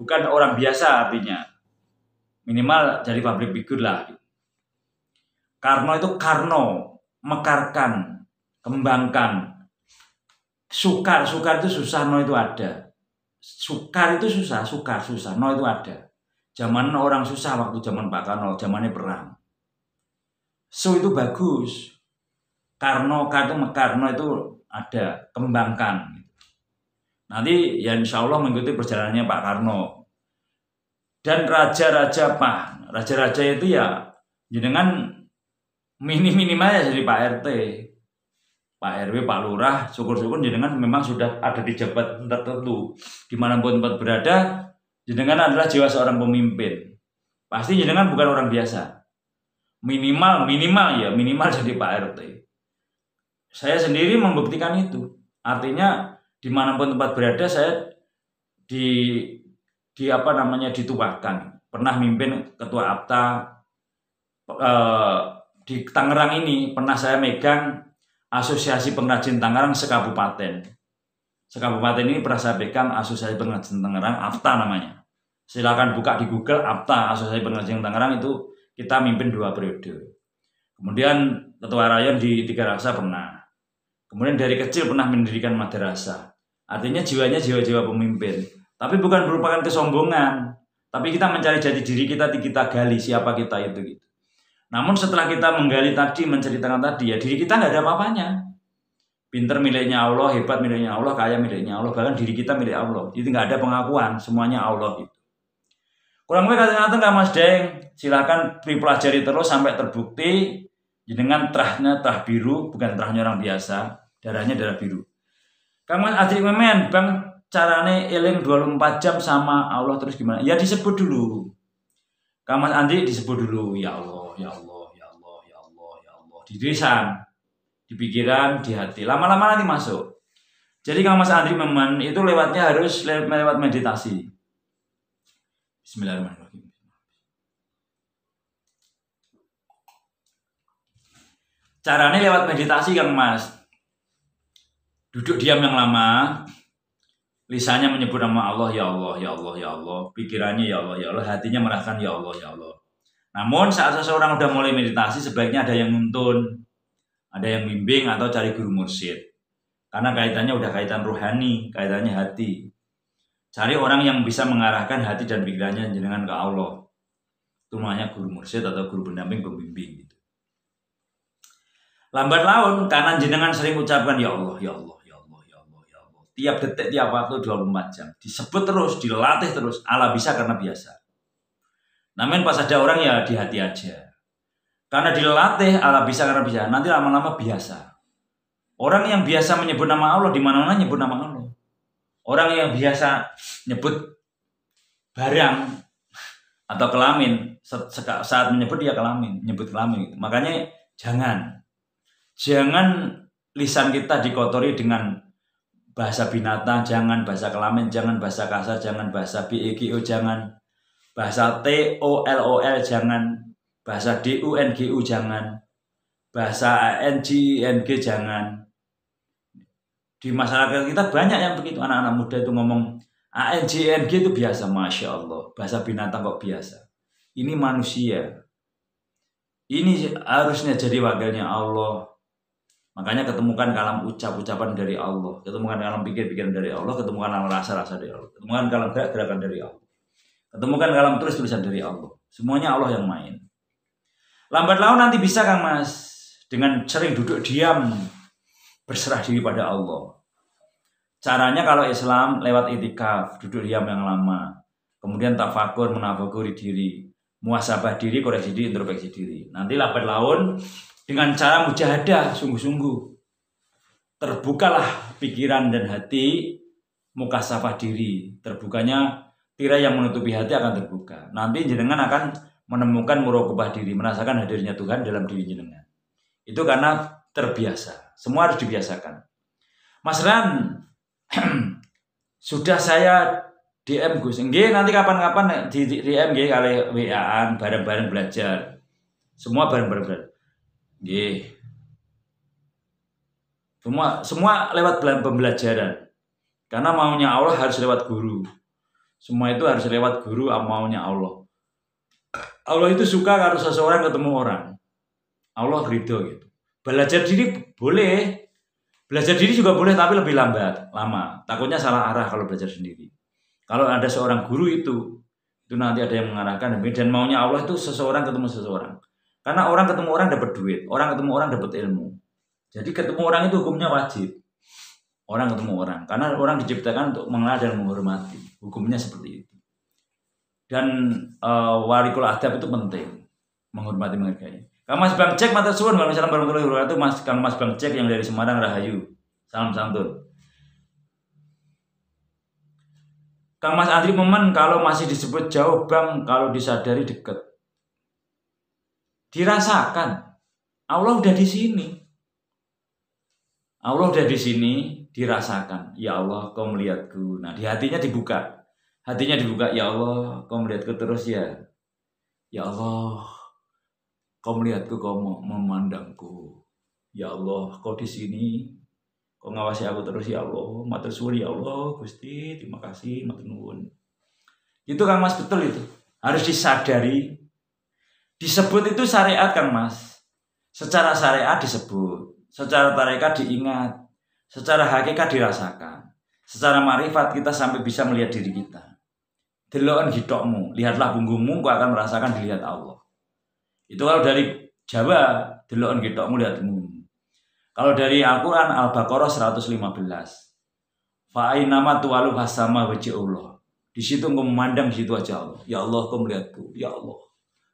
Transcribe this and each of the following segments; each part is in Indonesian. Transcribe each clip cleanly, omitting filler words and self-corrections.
bukan orang biasa artinya. Minimal jadi public figure lah. Karno itu karno, mekarkan, kembangkan. Sukar itu susah, no itu ada. Sukar itu susah, susah, no itu ada. Zaman orang susah waktu zaman Pak Karno, zamannya perang. So itu bagus. Karno itu mekarno itu ada, kembangkan. Nanti ya insya Allah mengikuti perjalanannya Pak Karno. Dan raja-raja Pak, raja-raja itu ya jenengan minimalnya jadi Pak RT, Pak RW, Pak Lurah, syukur-syukur jenengan memang sudah ada di jabatan tertentu. Dimanapun tempat berada, jenengan adalah jiwa seorang pemimpin. Pasti jenengan bukan orang biasa. Minimal jadi Pak RT. Saya sendiri membuktikan itu. Artinya dimanapun tempat berada saya dituakan. Pernah mimpin ketua APTA di Tangerang ini, pernah saya megang Asosiasi Pengrajin Tangerang sekabupaten. Sekabupaten ini pernah saya pegang Asosiasi Pengrajin Tangerang, APTA namanya. Silakan buka di Google APTA, Asosiasi Pengrajin Tangerang, itu kita mimpin 2 periode. Kemudian ketua rayon di Tiga Raksa pernah. Kemudian dari kecil pernah mendirikan madrasah. Artinya jiwanya jiwa-jiwa pemimpin. Tapi bukan merupakan kesombongan. Tapi kita mencari jati diri kita gali siapa kita itu gitu. Namun setelah kita menggali tadi, menceritakan tadi, ya diri kita nggak ada apa-apanya. Pinter miliknya Allah, hebat miliknya Allah, kaya miliknya Allah, bahkan diri kita milik Allah. Jadi nggak ada pengakuan, semuanya Allah gitu. Kurang lebih kata-kata nggak Mas Deng, silakan dipelajari terus sampai terbukti dengan terahnya terah biru, bukan terahnya orang biasa, darahnya darah biru. Kang Mas Adri Memen, Bang, carane eling 24 jam sama Allah terus gimana? Ya disebut dulu. Kang Mas Andri disebut dulu, ya Allah, ya Allah, ya Allah, ya Allah, ya Allah. Di lisan, di pikiran, di hati. Lama-lama nanti masuk. Jadi Kang Mas Andri Memen itu lewatnya harus lewat meditasi. Bismillahirrahmanirrahim. Caranya lewat meditasi Kang Mas. Duduk diam yang lama, lisannya menyebut nama Allah, ya Allah, ya Allah, ya Allah. Pikirannya ya Allah, ya Allah. Hatinya merasakan ya Allah, ya Allah. Namun saat seseorang udah mulai meditasi, sebaiknya ada yang nuntun, ada yang bimbing atau cari guru mursyid. Karena kaitannya udah kaitan rohani, kaitannya hati. Cari orang yang bisa mengarahkan hati dan pikirannya jenengan ke Allah. Itu namanya guru mursyid atau guru pendamping, pembimbing gitu. Lambat laun karena jenengan sering ucapkan ya Allah, ya Allah, ya Allah, ya Allah, ya Allah. Tiap detik, tiap waktu 24 jam. Disebut terus, dilatih terus. Allah bisa karena biasa. Namun pas ada orang ya di hati aja. Karena dilatih Allah bisa karena bisa. Nanti lama-lama biasa. Orang yang biasa menyebut nama Allah di mana-mana nyebut nama Allah. Orang yang biasa nyebut barang atau kelamin saat menyebut dia kelamin, nyebut kelamin. Makanya jangan lisan kita dikotori dengan bahasa binatang, jangan bahasa kelamin, jangan bahasa kasar, jangan bahasa BEGO, jangan bahasa TOLOL, jangan bahasa DUNGU, jangan bahasa ANGING, jangan. Di masyarakat kita banyak yang begitu, anak-anak muda itu ngomong ANGING itu biasa, Masya Allah, bahasa binatang kok biasa. Ini manusia, ini harusnya jadi wakilnya Allah. Makanya ketemukan kalam ucapan dari Allah, ketemukan kalam pikir-pikiran dari Allah, ketemukan kalam rasa-rasa dari Allah, ketemukan kalam gerak-gerakan dari Allah, ketemukan kalam tulis-tulisan dari Allah. Semuanya Allah yang main. Lambat laun nanti bisa Kang Mas, dengan sering duduk diam, berserah diri pada Allah. Caranya kalau Islam lewat itikaf, duduk diam yang lama, kemudian tafakur, menafakuri diri, muhasabah diri, koreksi diri, introspeksi diri. Nanti lambat laun dengan cara mujahadah, sungguh-sungguh, terbukalah pikiran dan hati, mukasafah diri. Terbukanya tirai yang menutupi hati akan terbuka. Nanti jenengan akan menemukan muraqabah diri, merasakan hadirnya Tuhan dalam diri jenengan. Itu karena terbiasa. Semua harus dibiasakan. Mas Ran, sudah saya DM Gus. Nggih, nanti kapan-kapan di DM nggih kali WA-an bareng-bareng belajar. Semua bareng-bareng belajar. Nggih. Semua lewat pembelajaran. Karena maunya Allah harus lewat guru. Semua itu harus lewat guru maunya Allah. Allah itu suka kalau seseorang ketemu orang. Allah ridho gitu. Belajar diri boleh. Belajar diri juga boleh tapi lebih lama. Takutnya salah arah kalau belajar sendiri. Kalau ada seorang guru itu nanti ada yang mengarahkan dan maunya Allah itu seseorang ketemu seseorang. Karena orang ketemu orang dapat duit, orang ketemu orang dapat ilmu. Jadi ketemu orang itu hukumnya wajib. Orang ketemu orang, karena orang diciptakan untuk mengenal dan menghormati. Hukumnya seperti itu. Dan walikul adab itu penting, menghormati menghargai. Kang Mas Bang Cek matur suwun, waalaikumsalam warahmatullahi wabarakatuh. Mas Kang Mas Bang Cek yang dari Semarang Rahayu. Salam santun. Kang Mas Andri Memen, kalau masih disebut jauh Bang, kalau disadari dekat. Dirasakan. Allah udah di sini. Allah udah di sini, dirasakan. Ya Allah, Kau melihatku. Nah, di hatinya dibuka. Hatinya dibuka, ya Allah, Kau melihatku terus ya. Ya Allah, Kau melihatku, Kau memandangku. Ya Allah, Kau di sini. Kau ngawasi aku terus ya Allah. Matur suwun ya Allah, Gusti, terima kasih, matur nuwun. Itu Kang Mas betul itu. Harus disadari. Disebut itu syariat Kang Mas. Secara syariat disebut, secara tarekat diingat, secara hakikat dirasakan. Secara marifat kita sampai bisa melihat diri kita. Deloken gitokmu, lihatlah punggungmu, kau akan merasakan dilihat Allah. Itu kalau dari Jawa, deloken gitokmu, lihatmu. Kalau dari Al-Quran, Al-Baqarah 115. Fa'ainama tuwalu hasama wajah Allah. Di situ engkau memandang, di situ aja Allah. Ya Allah, Kau melihatku. Ya Allah.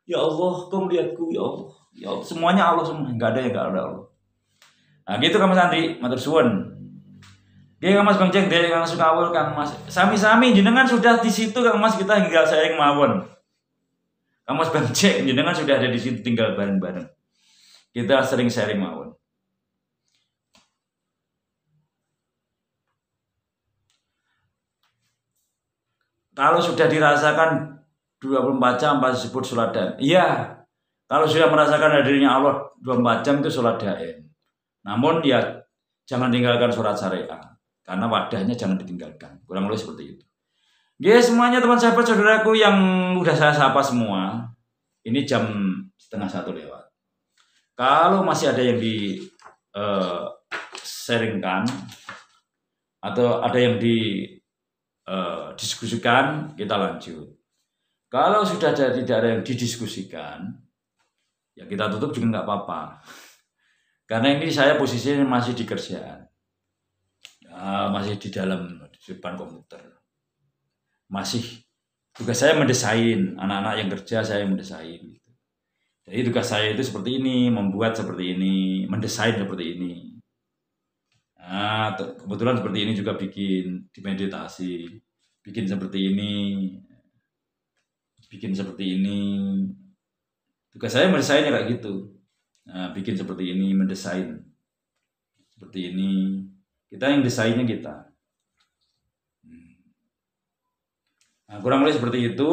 Ya Allah, Kau melihatku. Ya Allah. Ya Allah. Semuanya Allah semua. Enggak ada yang enggak ada Allah. Nah, gitu Kang Mas Andri, matur suwun. Oke Kang Mas Bang Cek, dari Kang Sukawul, Kang Mas. Sami-sami jenengan sudah di situ Kang Mas, kita tinggal sharing mawon. Kang Mas Bang Cek, jenengan sudah ada di situ tinggal bareng-bareng. Kita sering sharing mawon. Kalau sudah dirasakan 24 jam pasti disebut sholat daim. Iya, kalau sudah merasakan hadirnya Allah 24 jam itu sholat daim. Namun ya jangan tinggalkan sholat syariah. Karena wadahnya jangan ditinggalkan. Kurang lebih seperti itu. Oke, semuanya teman sahabat saudaraku yang udah saya sapa semua. Ini jam 12:30 lewat. Kalau masih ada yang di sharingkan atau ada yang di diskusikan, kita lanjut. Kalau sudah tidak ada yang didiskusikan, ya kita tutup juga nggak apa-apa. Karena ini saya posisinya masih di kerjaan, ya, masih di depan komputer. Masih tugas saya mendesain, anak-anak yang kerja saya mendesain. Jadi tugas saya itu seperti ini, membuat seperti ini, mendesain seperti ini. Nah, kebetulan seperti ini juga bikin di meditasi, bikin seperti ini, bikin seperti ini. Tugas saya mendesainnya kayak gitu. Nah, bikin seperti ini, mendesain seperti ini. Kita yang desainnya kita. Nah, kurang lebih seperti itu.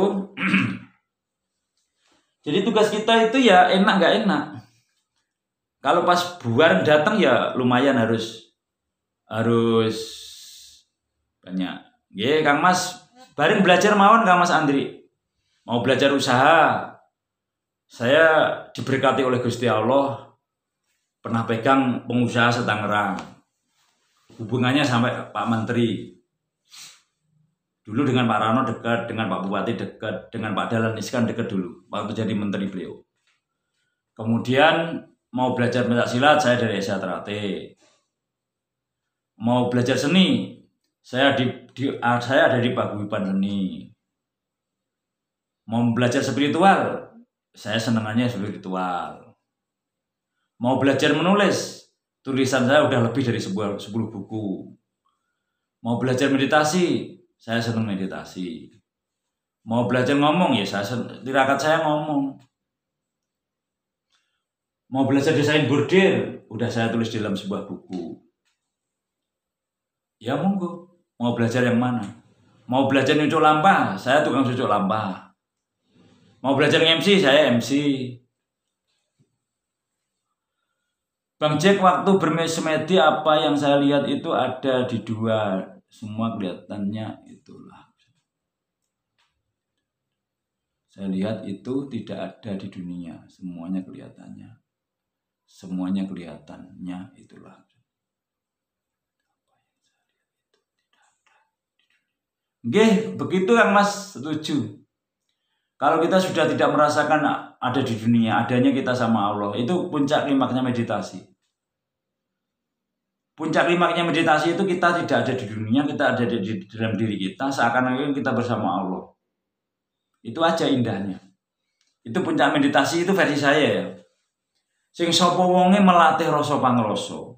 Jadi tugas kita itu ya enak nggak enak. Kalau pas buar datang ya lumayan harus banyak. Ye, Kang Mas, bareng belajar mawon Kang Mas Andri. Mau belajar usaha. Saya diberkati oleh Gusti Allah. Pernah pegang pengusaha setangerang. Hubungannya sampai Pak Menteri. Dulu dengan Pak Rano dekat, dengan Pak Bupati dekat, dengan Pak Dahlan Iskan dekat dulu waktu jadi menteri beliau. Kemudian mau belajar pencaksilat saya dari SA Trate. Mau belajar seni, saya ada di paguyuban seni. Mau belajar spiritual, saya senangannya spiritual. Mau belajar menulis, tulisan saya udah lebih dari 10 buku. Mau belajar meditasi, saya senang meditasi. Mau belajar ngomong, ya tirakat saya ngomong. Mau belajar desain bordir, udah saya tulis di dalam sebuah buku. Ya monggo, mau belajar yang mana? Mau belajar nyucuk lampa, saya tukang cucuk lampa. Mau belajar MC, saya MC. Bang Jack, waktu bersemedi apa yang saya lihat itu ada di dua, semua kelihatannya itulah. Saya lihat itu tidak ada di dunia, semuanya kelihatannya. Semuanya kelihatannya itulah. Nggih, begitu Kang Mas, setuju. Kalau kita sudah tidak merasakan ada di dunia, adanya kita sama Allah, itu puncak klimaksnya meditasi. Puncak klimaksnya meditasi itu kita tidak ada di dunia, kita ada di dalam diri kita, seakan-akan kita bersama Allah. Itu aja indahnya. Itu puncak meditasi, itu versi saya ya. Sing sapa wonge melatih rasa pangrasa,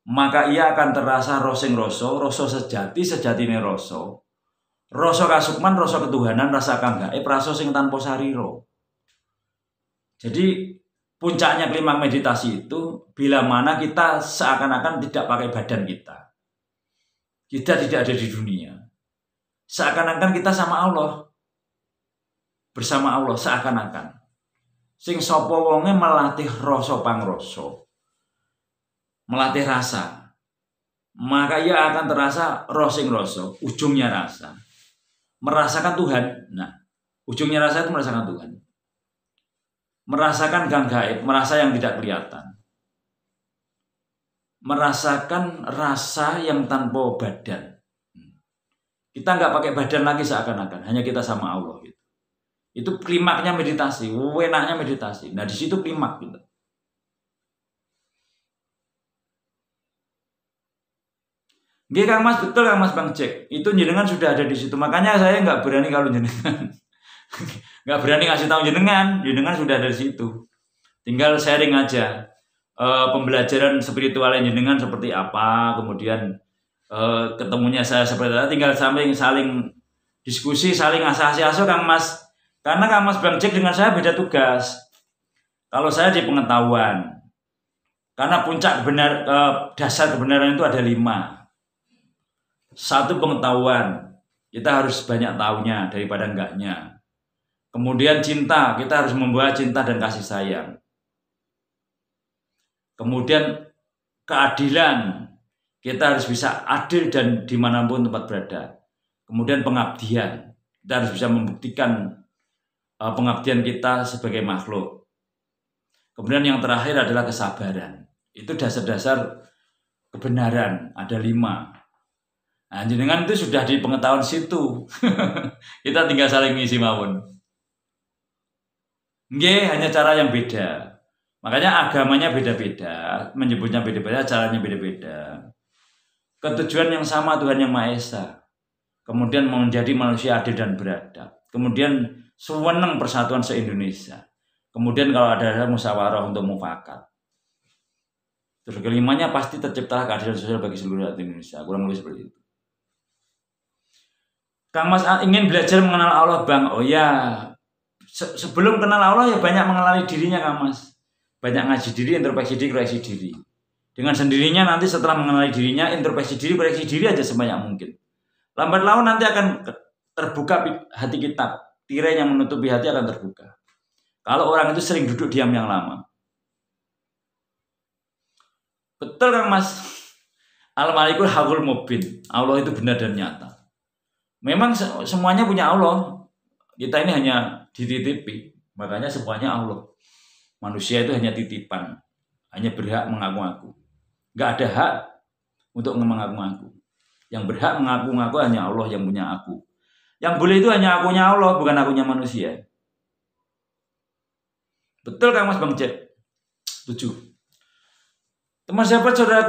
maka ia akan terasa rosing rasa sejati sejatine rasa. Rasa kasukman, rasa ketuhanan, rasa kang gaib, rasa sing tanpa sarira. Jadi puncaknya klimaks meditasi itu bila mana kita seakan-akan tidak pakai badan kita. Kita tidak ada di dunia. Seakan-akan kita sama Allah. Bersama Allah seakan-akan. Sing sapa wonge melatih rasa pangrasa. Melatih rasa. Maka ia akan terasa rosing rasa, ujungnya rasa. Merasakan Tuhan. Nah, ujungnya rasa itu merasakan Tuhan. Merasakan gang gaib, merasa yang tidak kelihatan. Merasakan rasa yang tanpa badan. Kita nggak pakai badan lagi seakan-akan, hanya kita sama Allah gitu. Itu klimaksnya meditasi, enaknya meditasi. Nah, di situ klimaks gitu. Nggih Kang Mas, betul Kang Mas Bang Jack. Itu jenengan sudah ada di situ. Makanya saya nggak berani kalau jenengan. Nggak berani ngasih tahu jenengan sudah ada di situ. Tinggal sharing aja pembelajaran spiritual jenengan seperti apa, kemudian ketemunya saya seperti apa. Tinggal saling diskusi, saling asah-asih Kang Mas. Karena Kang Mas Bang Jack dengan saya beda tugas. Kalau saya di pengetahuan, karena puncak dasar kebenaran itu ada 5. 1 pengetahuan, kita harus banyak tahunya daripada enggaknya. Kemudian cinta, kita harus membawa cinta dan kasih sayang. Kemudian keadilan, kita harus bisa adil dan dimanapun tempat berada. Kemudian pengabdian, kita harus bisa membuktikan pengabdian kita sebagai makhluk. Kemudian yang terakhir adalah kesabaran. Itu dasar-dasar kebenaran, ada 5. Nah, jenengan itu sudah di pengetahuan situ. Kita tinggal saling ngisi mawon. Nggih, hanya cara yang beda. Makanya agamanya beda-beda, menyebutnya beda-beda, caranya beda-beda. Ketujuan yang sama, Tuhan Yang Maha Esa. Kemudian menjadi manusia adil dan beradab. Kemudian sewenang persatuan se-Indonesia. Kemudian kalau ada musyawarah untuk mufakat. Terus kelimanya pasti terciptalah keadilan sosial bagi seluruh rakyat Indonesia. Kurang lebih seperti itu. Kang Mas ingin belajar mengenal Allah Bang. Oh ya, sebelum kenal Allah ya banyak mengenali dirinya Kang Mas. Banyak ngaji diri, introspeksi diri, koreksi diri. Dengan sendirinya nanti setelah mengenali dirinya, introspeksi diri, koreksi diri aja sebanyak mungkin. Lambat laun nanti akan terbuka hati kita. Tirai yang menutupi hati akan terbuka. Kalau orang itu sering duduk diam yang lama. Betul Kang Mas. Al-Malikul Haqqul Mubin. Allah itu benar dan nyata. Memang semuanya punya Allah. Kita ini hanya dititipi. Makanya semuanya Allah. Manusia itu hanya titipan. Hanya berhak mengaku-ngaku. Gak ada hak untuk mengaku-ngaku. Yang berhak mengaku-ngaku hanya Allah yang punya aku. Yang boleh itu hanya akunya Allah, bukan akunya manusia. Betul Kang Mas Bang Jack. Setuju. Teman sahabat saudara